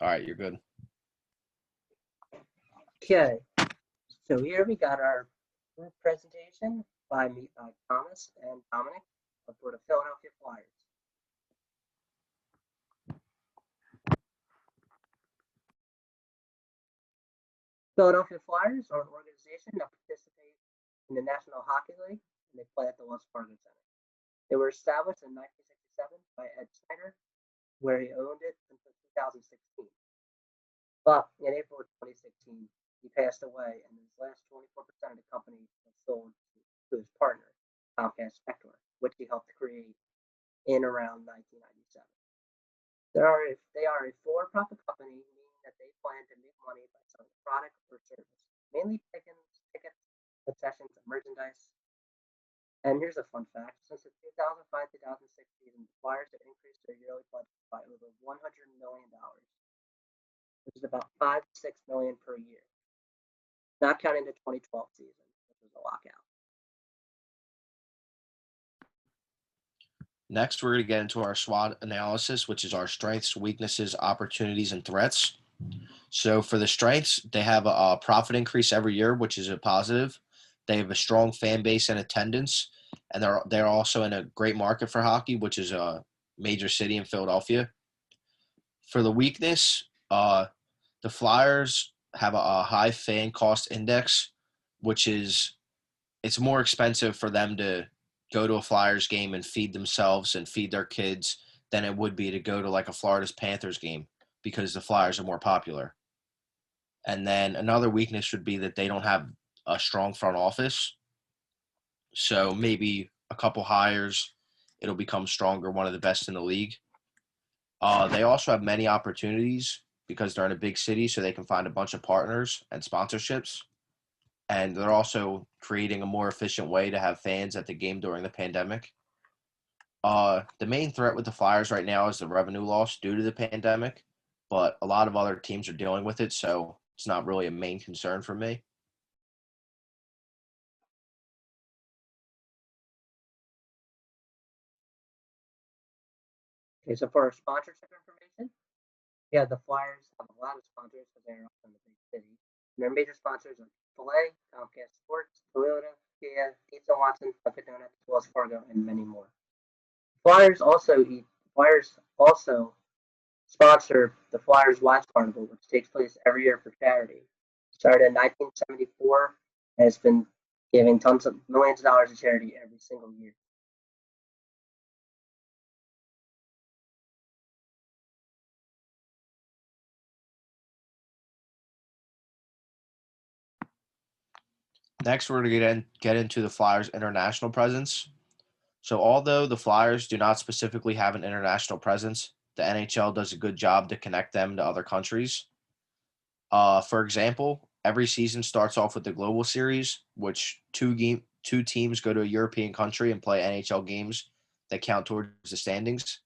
All right, you're good. Okay, so here we got our presentation by me, Thomas and Dominic for the Philadelphia Flyers. Philadelphia Flyers are an organization that participates in the National Hockey League, and they play at the Wells Fargo Center. They were established in 1967 by Ed Snyder, where he owned it until 2016. But in April of 2016, he passed away, and his last 24% of the company was sold to his partner, Comcast Spectrum, which he helped create in around 1997. They are a for-profit company, meaning that they plan to make money by selling a product or service, mainly tickets, concessions, and merchandise. And here's a fun fact. Since the 2005-2006 season, the Flyers have increased their yearly budget by over $100 million, which is about $5 to $6 million per year, not counting the 2012 season, which was a lockout. Next, we're going to get into our SWOT analysis, which is our strengths, weaknesses, opportunities, and threats. So for the strengths, they have a profit increase every year, which is a positive. They have a strong fan base and attendance, and they're also in a great market for hockey, which is a major city in Philadelphia. For the weakness, the Flyers have a high fan cost index, which is it's more expensive for them to go to a Flyers game and feed themselves and feed their kids than it would be to go to like a Florida Panthers game because the Flyers are more popular. And then another weakness would be that they don't have a strong front office. So maybe a couple hires, it'll become stronger, one of the best in the league. They also have many opportunities because they're in a big city, so they can find a bunch of partners and sponsorships. And they're also creating a more efficient way to have fans at the game during the pandemic. The main threat with the Flyers right now is the revenue loss due to the pandemic, but a lot of other teams are dealing with it, so it's not really a main concern for me. Okay, so for our sponsorship information, yeah, the Flyers have a lot of sponsors because they're in the big city. And their major sponsors are Filet, Comcast Sports, Toyota, Kia, Pizza Watson, Dunkin' Donuts, Wells Fargo, and many more. Flyers also sponsor the Flyers Watch Carnival, which takes place every year for charity. Started in 1974 and has been giving tons of millions of dollars to charity every single year. Next, we're going to get into the Flyers' international presence. So although the Flyers do not specifically have an international presence, the NHL does a good job to connect them to other countries. For example, every season starts off with the Global Series, which two teams go to a European country and play NHL games that count towards the standings.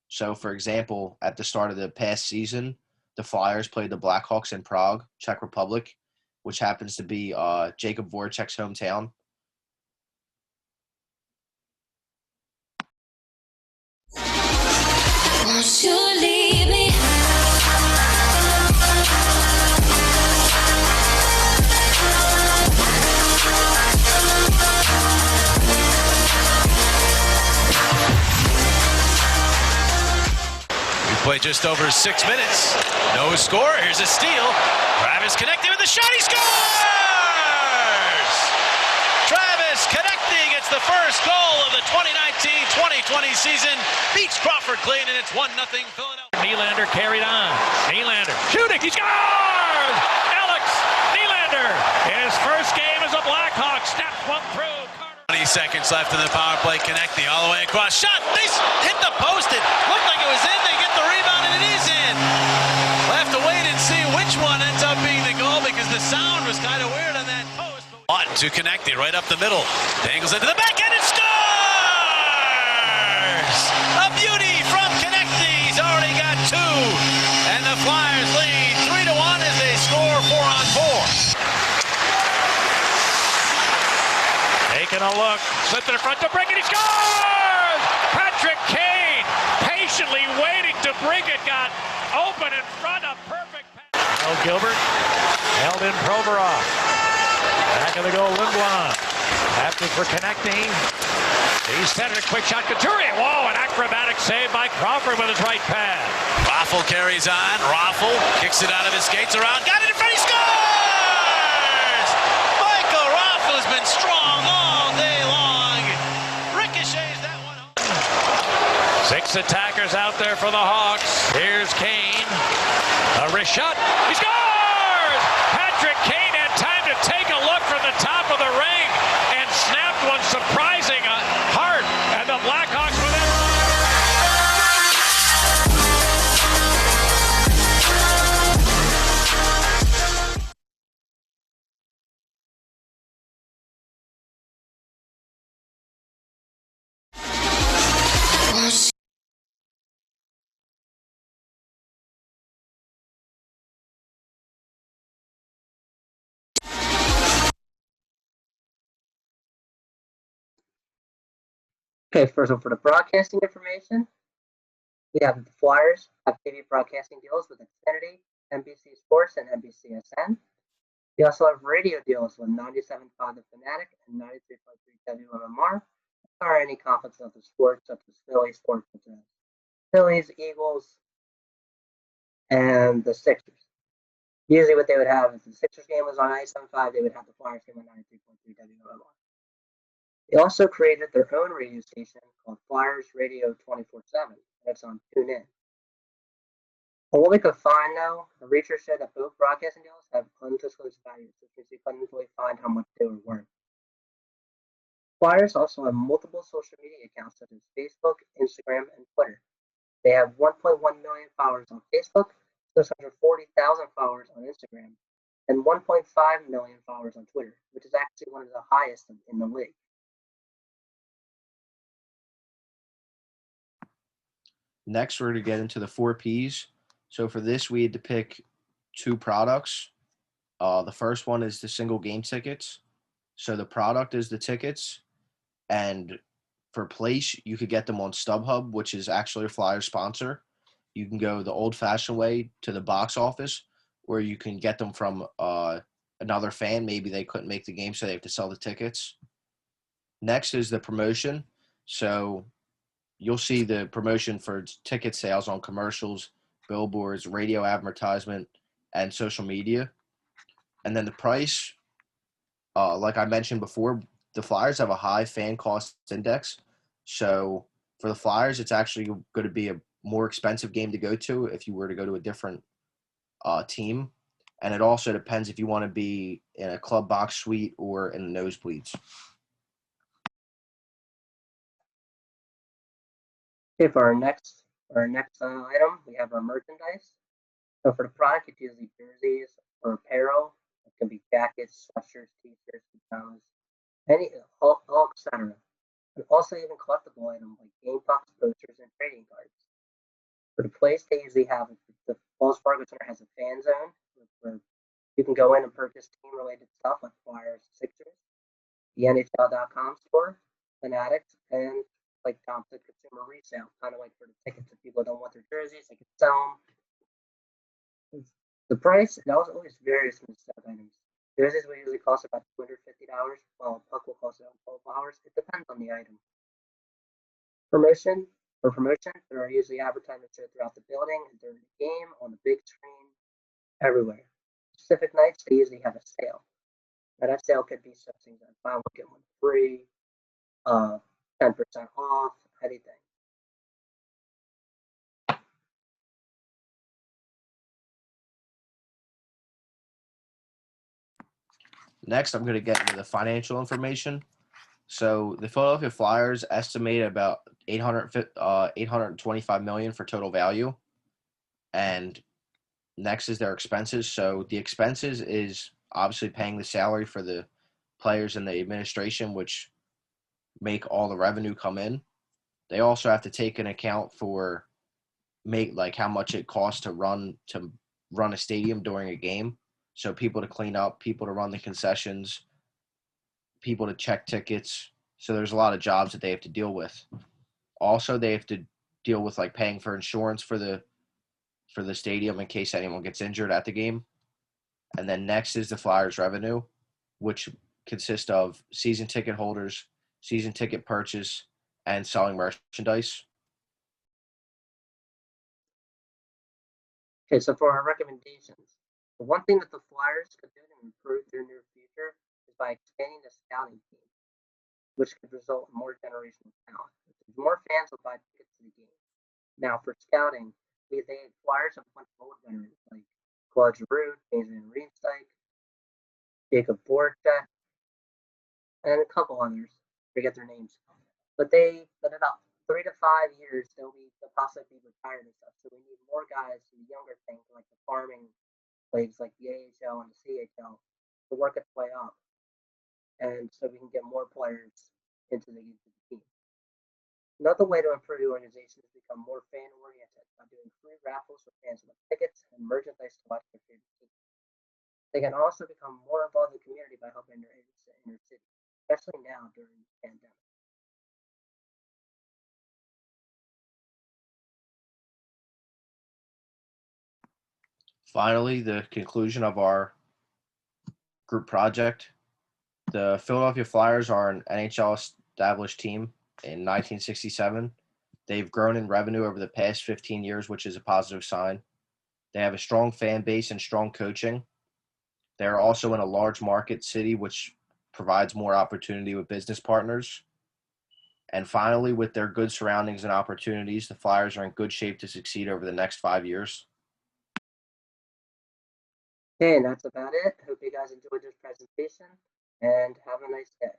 So, for example, at the start of the past season, the Flyers played the Blackhawks in Prague, Czech Republic, which happens to be Jacob Voracek's hometown. Won't you leave me? We played just over 6 minutes. No score. Here's a steal. Travis Konecny with the shot. He scores! Travis Konecny gets the first goal of the 2019-2020 season. Beats Crawford Clean, and it's 1-0 Philadelphia. Nylander carried on. Nylander shooting. He scores! Alex Nylander. His first game as a Blackhawk. Snaps one through. 20 seconds left in the power play. Konecny all the way across. Shot. Nice. Hit the post. It looked like it was in. They get the rebound, and it is in. We'll have to wait and see which one ends up being the goal because the sound was kind of weird on that post. On to Konecny right up the middle. Dangles into the backhand and scores! A beauty from Konecny. He's already got 2. And the Flyers lead 3-1 as they score 4-on-4. Taking a look, slipped in front to bring it, he scores! Patrick Kane patiently waiting to bring it, got open in front of Now Gilbert held in Provorov. Back of the goal, Lindblom. After for connecting. He's centered a quick shot. Couturier. Whoa, an acrobatic save by Crawford with his right pad. Raffle carries on. Raffle kicks it out of his skates around. Got it in front. He scores! Michael Raffle has been strong all day long. Ricochets that one home. 6 attackers out there for the Hawks. Here's Kane. A wrist shot. He scores! Patrick Kane had time to take a look from the top of the ring and snapped one surprising hard. And the Blackhawks were there. Okay, first up for the broadcasting information, we have the Flyers have TV broadcasting deals with Xfinity, NBC Sports, and NBCSN. We also have radio deals with 97.5 The Fanatic and 93.3 WMMR. Or any conflicts of the sports, such as Philly sports, such as Phillies, Eagles, and the Sixers. Usually what they would have, if the Sixers game was on 97.5, they would have the Flyers game on 93.3 WMMR. They also created their own radio station called Flyers Radio 24/7. That's on TuneIn. From what we could find, though, the research said that both broadcasting deals have undisclosed values, which means we couldn't really find how much they were worth. Flyers also have multiple social media accounts such as Facebook, Instagram, and Twitter. They have 1.1 million followers on Facebook, 640,000 followers on Instagram, and 1.5 million followers on Twitter, which is actually one of the highest in the league. Next, we're going to get into the 4 Ps. So for this, we had to pick 2 products. The first one is the single game tickets. So the product is the tickets. And for place, you could get them on StubHub, which is actually a Flyer sponsor. You can go the old-fashioned way to the box office, where you can get them from another fan. Maybe they couldn't make the game, so they have to sell the tickets. Next is the promotion. So you'll see the promotion for ticket sales on commercials, billboards, radio advertisement, and social media. And then the price, like I mentioned before, the Flyers have a high fan cost index. So for the Flyers, it's actually going to be a more expensive game to go to if you were to go to a different team. And it also depends if you want to be in a club box suite or in the nosebleeds. Okay, for our next item, we have our merchandise. So for the product, it's usually jerseys or apparel. It can be jackets, sweatshirts, t-shirts, pajamas, all etc. And also even collectible items like game pucks, posters, and trading cards. For the place, they usually have the Wells Fargo Center has a fan zone where you can go in and purchase team-related stuff like Flyers, Sixers, the NHL.com store, Fanatics, and like Tom said, consumer resale, kind of like for the tickets. If people don't want their jerseys, they can sell them. The price, it always varies from the set items. Jerseys will usually cost about $250, while a puck will cost about $12. It depends on the item. Promotion, there are usually advertisements shown throughout the building and during the game, on the big screen, everywhere. Specific nights, they usually have a sale. Now that sale could be such things as buy one, get one free, 10% off, anything. Next, I'm going to get into the financial information. So the Philadelphia Flyers estimate about $825 million for total value. And next is their expenses. So the expenses is obviously paying the salary for the players and the administration, which make all the revenue come in. They also have to take an account for how much it costs to run a stadium during a game. So people to clean up, people to run the concessions, people to check tickets. So there's a lot of jobs that they have to deal with. Also, they have to deal with paying for insurance for the stadium in case anyone gets injured at the game. And then next is the Flyers revenue, which consists of season ticket holders, season ticket purchase, and selling merchandise. Okay, so for our recommendations, the one thing that the Flyers could do to improve their near future is by expanding the scouting team, which could result in more generational talent. More fans will buy tickets to the game. Now, for scouting, they Flyers have a bunch of old veterans like Claude Giroux, Adrian Reinstein, Jacob Voracek, and a couple others. Forget their names. But in about 3 to 5 years, they'll possibly be retired and stuff. So we need more guys in the younger things like the farming leagues like the AHL and the CHL to work its way up. And so we can get more players into the team. Another way to improve the organization is become more fan-oriented by doing free raffles for fans with tickets and merchandise to watch their favorite team. They can also become more involved in the community by helping their inner city, especially now during the pandemic. Finally, the conclusion of our group project. The Philadelphia Flyers are an NHL established team in 1967. They've grown in revenue over the past 15 years, which is a positive sign. They have a strong fan base and strong coaching. They're also in a large market city, which provides more opportunity with business partners. And finally, with their good surroundings and opportunities, the Flyers are in good shape to succeed over the next 5 years. Okay, and that's about it. Hope you guys enjoyed this presentation and have a nice day.